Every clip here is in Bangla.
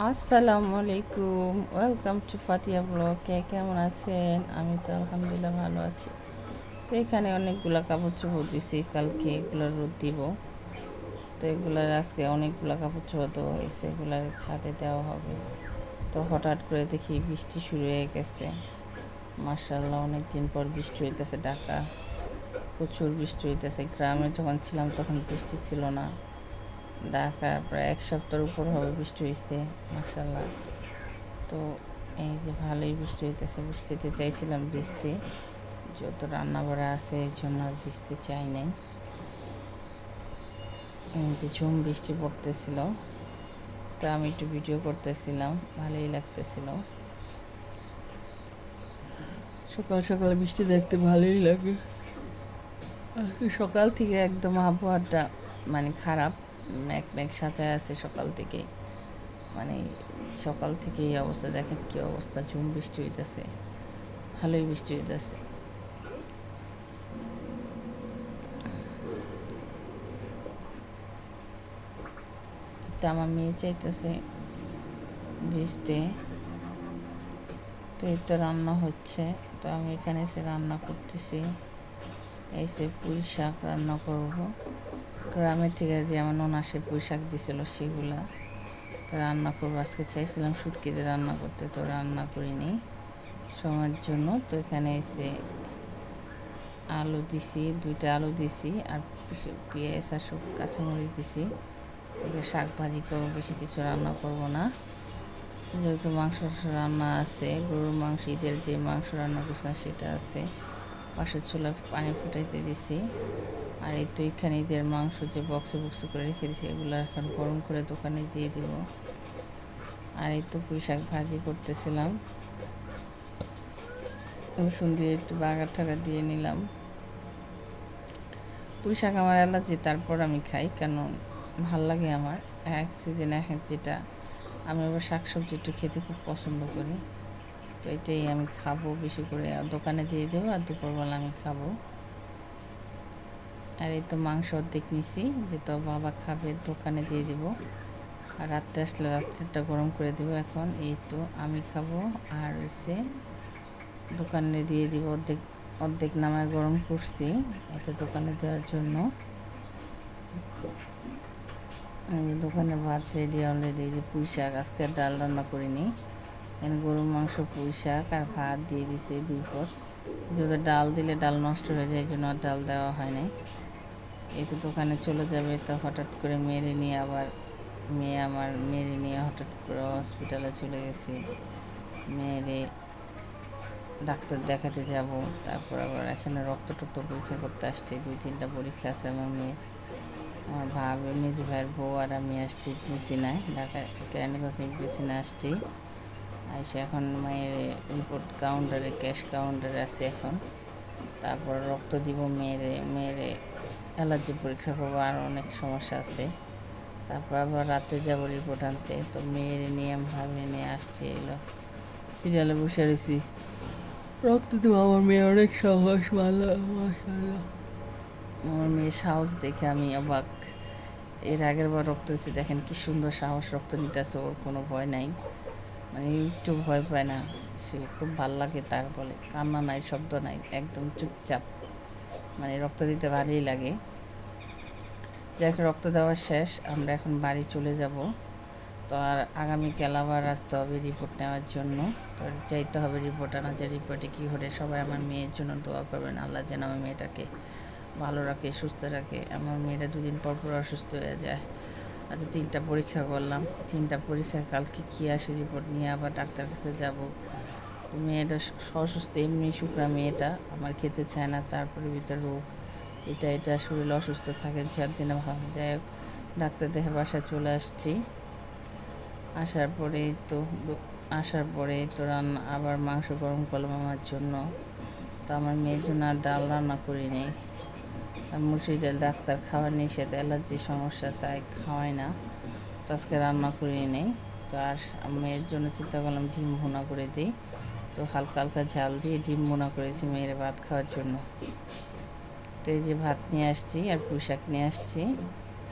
আসসালামু আলাইকুম, ওয়েলকাম টু ফাতিয়া ব্লগ। কে কেমন আছেন? আমি তো আলহামদুলিল্লাহ ভালো আছি। তো এখানে অনেকগুলা কাপড় চোপড় দিছি, কালকে এগুলো রোদ দিব। তো এগুলার আজকে অনেকগুলা কাপড় চোপড় দেওয়া হয়েছে, এগুলার ছাদে দেওয়া হবে। তো হঠাৎ করে দেখি বৃষ্টি শুরু হয়ে গেছে। মার্শাল্লাহ, অনেক দিন পর বৃষ্টি হইতেছে। ঢাকা প্রচুর বৃষ্টি হইতেছে। গ্রামে যখন ছিলাম তখন বৃষ্টি ছিল না। ঢাকা প্রায় এক সপ্তাহের উপর হবে বৃষ্টি হয়েছে, মার্শাল্লাহ। তো এই যে ভালোই বৃষ্টি হইতেছে, বৃষ্টিতে চাইছিলাম ভিজতে, যত রান্না বাড়া আছে এই জন্য আর ভিজতে চাই নাই। এই যে ঝুম বৃষ্টি পড়তেছিল, তো আমি একটু ভিডিও করতেছিলাম, ভালোই লাগতেছিল। সকাল সকাল বৃষ্টি দেখতে ভালোই লাগে। সকাল থেকে একদম আবহাওয়াটা মানে খারাপ, মেঘ মেঘ সাজায় আছে সকাল থেকে। মানে সকাল থেকে এই অবস্থা, দেখেন কি অবস্থা, ঝুম বৃষ্টি হইতেছে, ভালোই বৃষ্টি হইতেছে। তো আমার মেয়ে চাইতেছে ভিজতে। তো এই তো রান্না হচ্ছে, তো আমি এখানে এসে রান্না করতেছি। এসে পুঁই শাক রান্না করব। গ্রামের থেকে যে আমার ননাসে পুঁই শাক দিছিল সেগুলা রান্না করবো। আজকে চাইছিলাম শুটকি দিয়ে রান্না করতে, তো রান্না করিনি সময়ের জন্য। তো এখানে এসে আলু দিছি, 2টা আলু দিছি, আর পেঁয়াজ আর সব কাঁচামরিচ দিছি। তো শাক ভাজি করবো, বেশি কিছু রান্না করব না। যেহেতু মাংস রান্না আছে, গরুর মাংস, ঈদের যে মাংস রান্না করছিলাম সেটা আছে। পাশের চুলায় পানি ফুটাইতে দিছি। আর এই তো এখানে ঈদের মাংস যে বক্সে বক্সে করে রেখে দিছি, এগুলো এখন গরম করে দোকানে দিয়ে দিব। আর এই তো পুঁই শাক ভাজি করতেছিলাম, রসুন দিয়ে একটু বাগার টাগার দিয়ে নিলাম। পুঁই শাক আমার অ্যালার্জি, তারপর আমি খাই, কেন ভাল লাগে আমার। এক সিজনে এক যেটা, আমি আবার শাকসবজি একটু খেতে খুব পছন্দ করি। তো এটাই আমি খাবো বেশি করে, দোকানে দিয়ে দেবো, আর দুপুরবেলা আমি খাবো। আর এই তো মাংস অর্ধেক নিছি, যে তো বাবা খাবে, দোকানে দিয়ে দিব। আর রাত্রে আসলে রাত্রেটা গরম করে দেবো। এখন এই তো আমি খাবো, আর হচ্ছে দোকানে দিয়ে দিব। অর্ধেক অর্ধেক নামায় গরম করছি, এটা দোকানে দেওয়ার জন্য। দোকানে ভাত রেডি অলরেডি। যে পুঁই শাক, আজকে ডাল রান্না করিনি, এখানে গরুর মাংস, পুঁই শাক আর ভাত দিয়ে দিছি 2 পদ। যদি ডাল দিলে ডাল নষ্ট হয়ে যায়, এই জন্য আর ডাল দেওয়া হয় নাই। এই তো দোকানে চলে যাবে, তো হঠাৎ করে মেয়েরে নিয়ে আবার মেয়েরে নিয়ে হঠাৎ করে হসপিটালে চলে গেছি। মেয়েরে ডাক্তার দেখাতে যাব, তারপর আবার এখানে রক্ত টক্ত পরীক্ষা করতে আসছি। 2-3টা পরীক্ষা আছে আমার মেয়ের। আমার মেজো ভাইয়ের বউ আর আমি আসছি মেসিনায়, ঢাকায় কেরানীগঞ্জ মেসিনায় আসছি। এসে এখন মায়ের রিপোর্ট কাউন্টারে, ক্যাশ কাউন্টারে আছে এখন। তারপর রক্ত দিব মেয়েরে অ্যালার্জি পরীক্ষা করবো, আর অনেক সমস্যা আছে। তারপর আবার রাতে যাব রিপোর্ট আনতে। তো মেয়ের নিয়ে আমি ভাবি নিয়ে আসছি, এলো সিরিয়ালে বসে রয়েছি, রক্ত দেবো। আমার মেয়ে অনেক সাহস, ভালো, মাশাআল্লাহ। আমার মেয়ের সাহস দেখে আমি অবাক। এর আগের বার রক্ত দিচ্ছি, দেখেন কি সুন্দর সাহস, রক্ত নিতেছে, ওর কোনো ভয় নাই, মানে একটু ভয় পায় না। সে খুব ভাল লাগে, তার বলে কান্না নাই, শব্দ নাই, একদম চুপচাপ, মানে রক্ত দিতে ভালোই লাগে। যাকে রক্ত দেওয়া শেষ, আমরা এখন বাড়ি চলে যাব। তো আর আগামীকাল আবার আসতে হবে রিপোর্ট নেওয়ার জন্য। তো যাইতে হবে রিপোর্ট আনা, যে রিপোর্টে কী হলে। সবাই আমার মেয়ের জন্য দোয়া করবেন, আল্লাহ যেন আমার মেয়েটাকে ভালো রাখে, সুস্থ রাখে। আমার মেয়েটা 2 দিন পর পর অসুস্থ হয়ে যায়। আচ্ছা, 3টা পরীক্ষা করলাম, 3টা পরীক্ষা, কালকে কী আসে রিপোর্ট নিয়ে আবার ডাক্তার কাছে যাব। মেয়েটা অসুস্থ, এমনি শুকনা মেয়েটা, আমার খেতে চায় না, তারপরে ভিতরে রোগ, এটা শরীর অসুস্থ থাকে 4 দিনে ভালো। যাই হোক, ডাক্তার দেখে বাসায় চলে আসছি। আসার পরে তো রান্না, আবার মাংস গরম করলাম আমার জন্য। তো আমার মেয়ের জন্য আর ডাল রান্না করি নেই। আর মুসুরি ডাল ডাক্তার খাওয়ার নিষেধ, অ্যালার্জির সমস্যা, তাই খাওয়াই না। তো আজকে রান্না করি নেই। তো আর মেয়ের জন্য চিন্তা করলাম ডিম ভুনা করে দিই। তো হালকা হালকা ঝাল দিয়ে ডিম ভুনা করেছি মেয়ের ভাত খাওয়ার জন্য। তো এই যে ভাত নিয়ে আসছি, আর পুঁই শাক নিয়ে আসছি,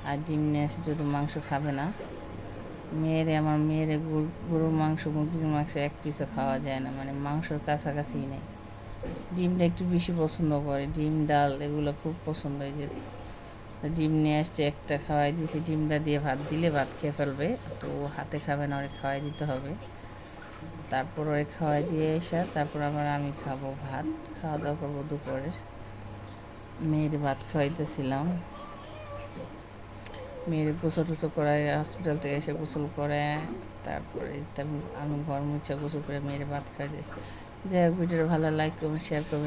আর ডিম নিয়ে আসছি, যদি মাংস খাবে না। আমার মেয়েরে গরুর মাংস মুরগির মাংস এক পিসও খাওয়া যায় না, মানে মাংসর কাছাকাছি নেই। ডিমটা একটু বেশি পছন্দ করে, ডিম ডাল এগুলো খুব পছন্দ। এই যে ডিম নিয়ে আসছে, একটা খাওয়াই দিয়েছি, ডিমটা দিয়ে ভাত দিলে ভাত খেয়ে ফেলবে, তো হাতে খাবে না, ওরে খাওয়াই দিতে হবে। তারপর ওরে খাওয়াই দিয়ে এসে তারপর আবার আমি খাবো ভাত, খাওয়া দাওয়া করবো দুপুরে। মেয়ের ভাত খাওয়াইতেছিলাম, মেয়ের গোসল টোসল করায়, হসপিটাল থেকে এসে গোসল করে, তারপরে আমি ঘর মুছে গোসল করে মেয়ের ভাত খাই। যাই হোক, ভিডিওটা ভালো লাইক করবেন, শেয়ার করবেন।